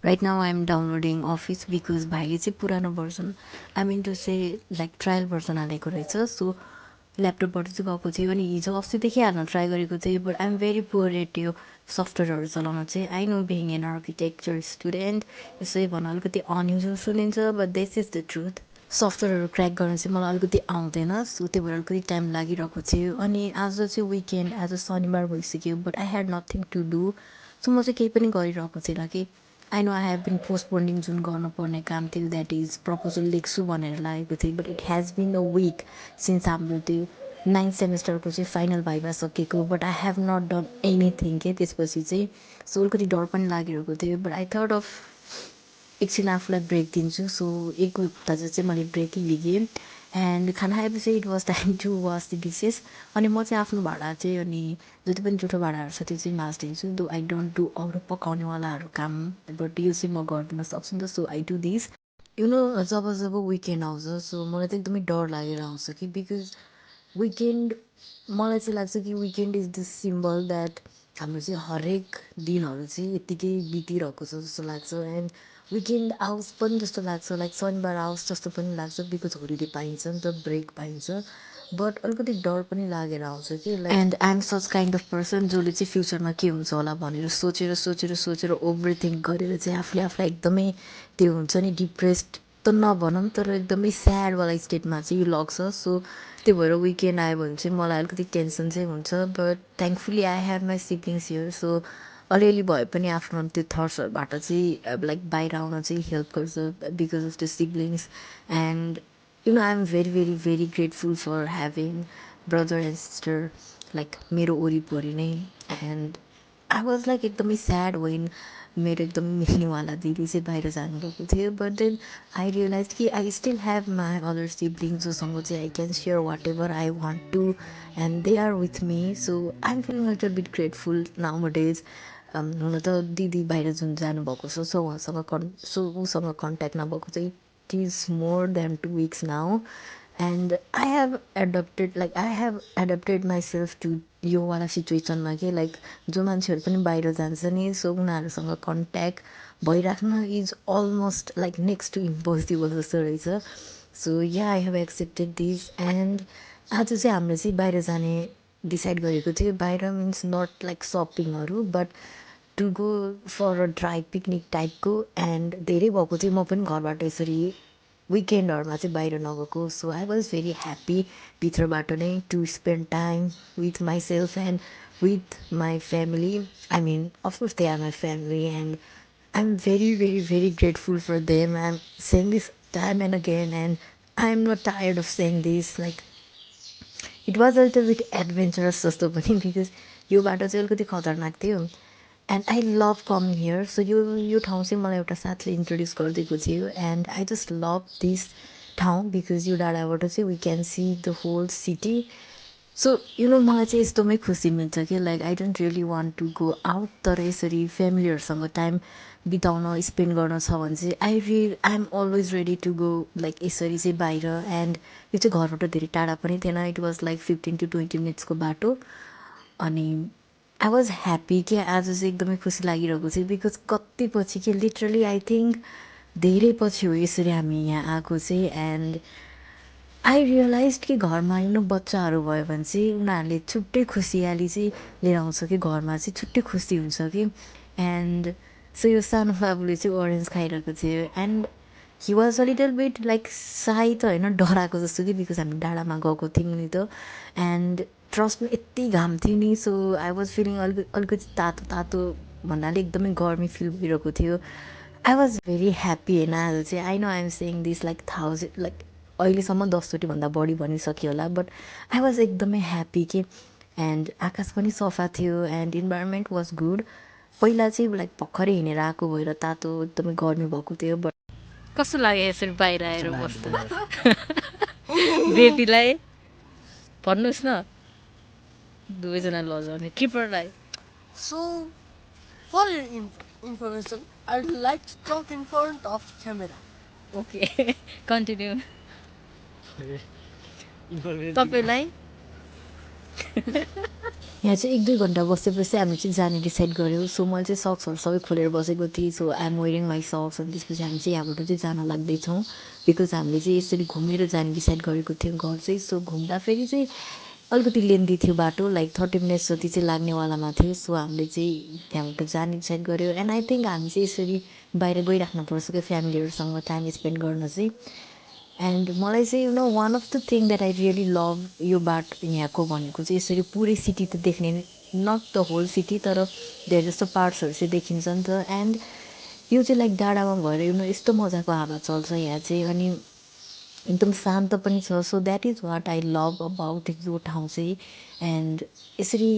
Right now I'm downloading Office because भाइले चाहिँ पुरानो version I mean to say like trial version हालेको रहेछ. सो ल्यापटपबाट चाहिँ गएको थियो अनि हिजो अस्तिदेखि हाल्न ट्राई गरेको थिएँ. But I'm very poor at त्यो सफ्टवेयरहरू चलाउन चाहिँ. I know being an architecture student यसै भन अलिकति अनयुजल सुनिन्छ but this is the truth. सफ्टवेयरहरू क्र्याक गर्न चाहिँ मलाई अलिकति आउँदैन. सो त्यो भएर अलिकति टाइम लागिरहेको थियो. अनि आज चाहिँ विकेन्ड, आज शनिबार भइसक्यो but I had nothing to do. So म चाहिँ केही पनि गरिरहेको थिइनँ कि I know I have been postponing जुन गर्नुपर्ने काम थियो द्याट इज प्रपोजल लेख्छु भनेर लागेको थिएँ. But it has been a week since हाम्रो त्यो 9th सेमेस्टरको चाहिँ फाइनल भाइभा सकेको. But I have not done anything के त्यसपछि चाहिँ. सो अलिकति डर पनि लागिरहेको थियो. बट आई थट अफ एकछिन आफूलाई ब्रेक दिन्छु. सो एक हप्ता चाहिँ मैले ब्रेकै लिएँ. एन्ड खाना खाएपछि it was time to wash the dishes. अनि म चाहिँ आफ्नो भाँडा चाहिँ अनि जति पनि जुठो भाँडाहरू छ त्यो चाहिँ माझ्दिन्छु. दो आई डोन्ट डु अरू पकाउनेवालाहरू काम बट यो चाहिँ म गरिदिन सक्छु नि त. So I do this. You know जब जब विकेन्ड आउँछ सो मलाई चाहिँ एकदमै डर लागेर आउँछ कि बिकज विकेन्ड मलाई चाहिँ लाग्छ कि weekend is the symbol that हाम्रो चाहिँ हरेक दिनहरू चाहिँ यत्तिकै बितिरहेको छ जस्तो लाग्छ. एन्ड विकेन्ड आओस् पनि जस्तो लाग्छ, लाइक शनिबार आओस् जस्तो पनि लाग्छ बिकज होलिडे पाइन्छ नि त, ब्रेक पाइन्छ. बट अलिकति डर पनि लागेर आउँछ कि like. And I am such kind of person जसले चाहिँ फ्युचरमा के हुन्छ होला भनेर सोचेर सोचेर सोचेर ओभर थिङ्क गरेर चाहिँ आफूले आफूलाई एकदमै त्यो हुन्छ नि डिप्रेस्ड त नभनौँ तर एकदमै स्याडवाला स्टेटमा चाहिँ लग्छ. सो त्यो भएर विकेन्ड आयो भने चाहिँ मलाई अलिकति टेन्सन चाहिँ हुन्छ. But thankfully I have my siblings here. So अलिअलि भए पनि आफ्नो त्यो थट्सहरूबाट चाहिँ लाइक बाहिर आउन चाहिँ हेल्प गर्छ because of the siblings. And you know I am very very very grateful for having brother and sister like मेरो वरिपरि नै. एन्ड आई वाज लाइक एकदमै स्याड वेन मेरो एकदम मिल्नेवाला दिदी चाहिँ बाहिर जानुभएको थियो. बट देन आई रियलाइज कि I still have my other siblings जोसँग चाहिँ I can share whatever I want to and they are with me. So I am feeling little beet grateful now days. हुन त दिदी बाहिर जुन जानुभएको छ सो उसँग कन्ट्याक्ट नभएको चाहिँ it is more than 2 weeks now. And I have adapted myself to योवाला सिचुएसनमा के लाइक जो मान्छेहरू पनि बाहिर जान्छ नि सो उनीहरूसँग कन्ट्याक्ट भइराख्न is almost like next to impossible जस्तो रहेछ. So yeah I have accepted this. And आज चाहिँ हामीले चाहिँ बाहिर जाने डिसाइड गरेको थियो. बाहिर मिन्स नट लाइक सपिङहरू but to go for a dry picnic टाइपको. एन्ड धेरै भएको थियो म पनि घरबाट यसरी विकेन्डहरूमा चाहिँ बाहिर नगएको. So I was very happy भित्रबाट नै to spend time with myself and with my family. I mean of course they are my family and I am very very very grateful for them. I am saying this time and again and I am not tired of saying this. Like it was a little bit adventurous जस्तो पनि because यो बाटो चाहिँ अलिकति खतरनाक थियो. And I love coming here. So यो ठाउँ चाहिँ मलाई एउटा साथले इन्ट्रोड्युस गरिदिएको थियो. And I just love this ठाउँ बिकज यो डाँडाबाट चाहिँ we can see the whole city. So you know मलाई चाहिँ यस्तोमै खुसी मिल्छ कि like I don't really want to go out. तर यसरी फ्यामिलीहरूसँग टाइम बिताउन स्पेन्ड गर्न छ भने चाहिँ I am always ready to go like यसरी चाहिँ बाहिर. एन्ड यो चाहिँ घरबाट धेरै टाढा पनि थिएन. It was like 15 to 20 minutes बाटो. अनि आई वाज ह्याप्पी कि आज चाहिँ एकदमै खुसी लागिरहेको थियो बिकज कति पछि कि लिटरली आई थिङ्क धेरै पछि हो यसरी हामी यहाँ आएको चाहिँ. एन्ड आई रियलाइज कि घरमा बच्चाहरू भयो भने चाहिँ उनीहरूले छुट्टै खुसियाली चाहिँ लिएर आउँछ कि घरमा चाहिँ छुट्टै खुसी हुन्छ कि. एन्ड सो यो सानो बाबुले चाहिँ ओरेन्ज खाइरहेको थियो. And he was a little beet like Sai त होइन डराएको जस्तो कि बिकज हामी डाँडामा गएको थियौँ नि त. एन्ड ट्रस्टमा यति घाम थियो नि. सो आई वाज फिलिङ अलिकति तातो तातो भन्नाले एकदमै गर्मी फिल भइरहेको थियो. आई वाज भेरी ह्याप्पी होइन आज चाहिँ. I know I am saying this like 1000 like अहिलेसम्म 10चोटिभन्दा बढी भनिसक्यो होला. बट आई वाज एकदमै ह्याप्पी कि. एन्ड आकाश पनि सफा थियो एन्ड इन्भाइरोमेन्ट वाज गुड. पहिला चाहिँ लाइक भर्खरै हिँडेर आएको भएर तातो एकदमै गर्मी भएको थियो. बट कस्तो लाग्यो यसरी बाहिर आएर बस्दा बेबीलाई भन्नुहोस् न दुवैजना लजाउने ट्रिपरलाई. So, for your information, I'd like to talk in front of camera. Okay continue. तपाईँलाई यहाँ चाहिँ 1-2 घन्टा बसेपछि हामी चाहिँ जाने डिसाइड गऱ्यौँ। सो मैले चाहिँ सक्सहरू सबै खोलेर बसेको थिएँ। So I am wearing my socks अनि त्यसपछि हामी चाहिँ यहाँबाट चाहिँ जान लाग्दैछौँ बिकज हामीले चाहिँ यसरी घुमेर जाने डिसाइड गरेको थियौँ घर चाहिँ। सो घुम्दाखेरि चाहिँ अलिकति लेन्दी थियो बाटो, लाइक 30 मिनट्स जति चाहिँ लाग्नेवालामा थियो। सो हामीले चाहिँ त्यहाँबाट जाने डिसाइड गऱ्यौँ एन्ड आई थिङ्क हामी चाहिँ यसरी बाहिर गइराख्नुपर्छ क्या फ्यामिलीहरूसँग टाइम स्पेन्ड गर्न चाहिँ। एन्ड मलाई चाहिँ one of the thing that I really love यो बाटो यहाँको भनेको चाहिँ यसरी पुरै सिटी त देख्ने, नट द होल सिटी तर धेरै जस्तो पार्ट्सहरू चाहिँ देखिन्छ नि त। एन्ड यो चाहिँ लाइक डाँडामा भएर यस्तो मजाको हावा चल्छ यहाँ चाहिँ अनि एकदम शान्त पनि छ। So that is what I love about यो ठाउँ चाहिँ। एन्ड यसरी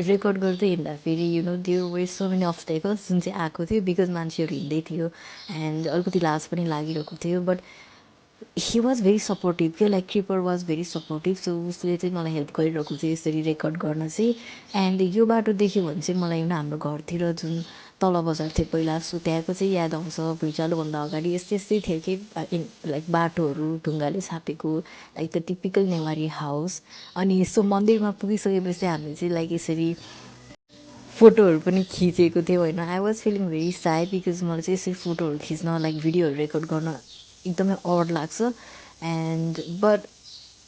रेकर्ड गर्दै हिँड्दाखेरि there were so many obstacles जुन चाहिँ आएको थियो बिकज मान्छेहरू हिँड्दै थियो एन्ड अलिकति लाज पनि लागिरहेको थियो। But he was very supportive क्या, like Creeper was very supportive. So उसले चाहिँ मलाई हेल्प गरिरहेको थियो यसरी रेकर्ड गर्न चाहिँ। एन्ड यो बाटो देख्यो भने चाहिँ मलाई हाम्रो घरतिर जुन तल बजार थियो पहिला, सो त्यहाँको चाहिँ याद आउँछ। भुइँचालोभन्दा अगाडि यस्तै यस्तै थियो कि लाइक बाटोहरू ढुङ्गाले छापेको, like the typical Newari house. अनि यसो मन्दिरमा पुगिसकेपछि हामी चाहिँ लाइक यसरी फोटोहरू पनि खिचेको थियो होइन। I was feeling very Sai because मलाई चाहिँ यसरी फोटोहरू खिच्न लाइक भिडियोहरू रेकर्ड गर्न एकदमै अड लाग्छ। And but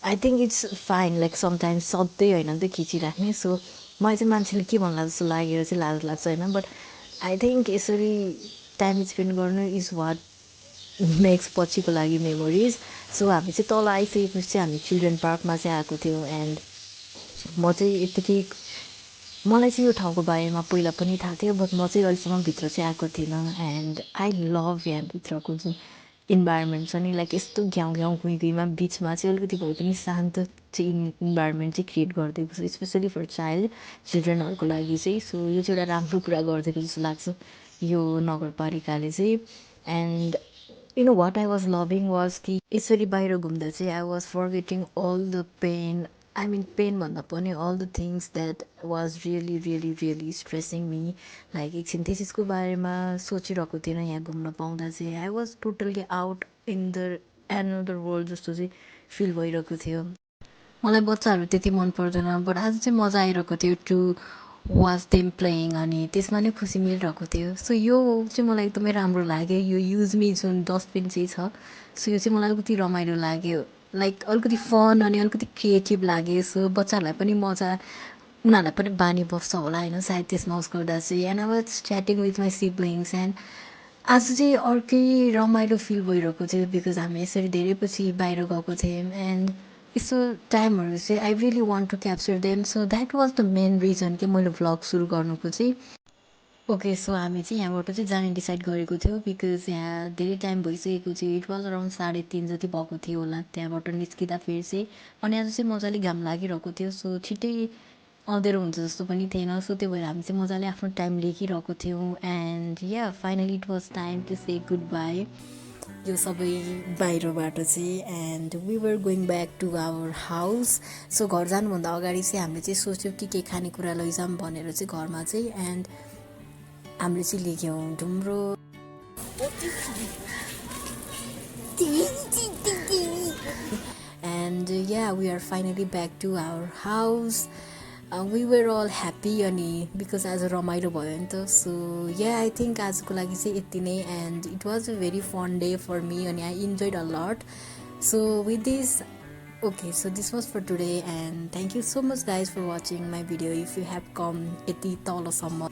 I think it's fine, like sometimes सधैँ होइन नि त खिचिराख्ने। सो मलाई चाहिँ मान्छेले के भन्ला जस्तो लागेर चाहिँ लाज लाग्छ होइन। बट आई थिङ्क यसरी टाइम स्पेन्ड गर्नु इज वाट मेक्स पछिको लागि मेमोरिज। सो हामी चाहिँ तल आइसकेपछि चाहिँ हामी चिल्ड्रेन पार्कमा चाहिँ आएको थियौँ। एन्ड म चाहिँ यतिकै मलाई चाहिँ यो ठाउँको बारेमा पहिला पनि थाहा थियो बट म चाहिँ अहिलेसम्म भित्र चाहिँ आएको थिइनँ। एन्ड आई लभ यहाँभित्रको जुन इन्भाइरोमेन्ट छ नि, लाइक यस्तो घ्याउ घ्याउ गुई गुईमा बिचमा चाहिँ अलिकति भए पनि शान्त चाहिँ इन्भाइरोमेन्ट चाहिँ क्रिएट गरिदिएको छ स्पेसली फर चिल्ड्रेनहरूको लागि चाहिँ। सो यो चाहिँ एउटा राम्रो कुरा गरिदिएको जस्तो लाग्छ यो नगरपालिकाले चाहिँ। And what I was loving was कि यसरी बाहिर घुम्दा चाहिँ I was forgetting all the pain, I mean pain भन्दा पनि all the things that was really really really stressing me. Like एकछिन त्यो चिजको बारेमा सोचिरहेको थिएन यहाँ घुम्न पाउँदा चाहिँ। I was totally out in the another world जस्तो चाहिँ फिल भइरहेको थियो। मलाई बच्चाहरू त्यति मन पर्दैन बट आज चाहिँ मजा आइरहेको थियो टु वाच देम प्लेइङ अनि त्यसमा नै खुसी मिलिरहेको थियो। सो यो चाहिँ मलाई एकदमै राम्रो लाग्यो। यो युज मी जुन डस्टबिन चाहिँ छ, सो यो चाहिँ मलाई अलिकति रमाइलो लाग्यो, लाइक अलिकति फन अनि अलिकति क्रिएटिभ लाग्यो। सो बच्चाहरूलाई पनि मजा, उनीहरूलाई पनि बानी बस्छ होला होइन सायद त्यसमा उस गर्दा चाहिँ। And I was chatting with my siblings and आज चाहिँ अर्कै रमाइलो फिल भइरहेको थियो बिकज हामी यसरी धेरै पछि बाहिर गएको थियौँ। एन्ड यस्तो टाइमहरू चाहिँ I really want to capture them. So that was the main reason कि मैले भ्लग सुरु गर्नुको चाहिँ। ओके, सो हामी चाहिँ यहाँबाट चाहिँ जाने डिसाइड गरेको थियौँ बिकज यहाँ धेरै टाइम भइसकेको थियो। इट वाज अराउन्ड 3:30 जति भएको थियो होला त्यहाँबाट निस्किँदा फेरि चाहिँ। अनि आज चाहिँ मजाले घाम लागिरहेको थियो सो छिट्टै अँध्यारो हुन्छ जस्तो पनि थिएन। सो त्यो भएर हामी चाहिँ मजाले आफ्नो टाइम लेखिरहेको थियौँ। And yeah finally it was time to say goodbye यो सबै बाहिरबाट चाहिँ। And we were going back to our house. So घर जानुभन्दा अगाडि चाहिँ हामीले चाहिँ सोच्यौँ कि के खानेकुरा लैजाऊँ भनेर चाहिँ घरमा चाहिँ। एन्ड हामीले चाहिँ लेख्यौँ ढुम्रो and yeah we are finally back to our house. We were all happy अनि बिकज आज रमाइलो भयो नि त। सो या आई थिङ्क आजको लागि चाहिँ यति नै। And it was a very fun day for me अनि I enjoyed a lot. So with this okay, so this was for today and thank you so much guys for watching my video. If you have come यति तलसम्म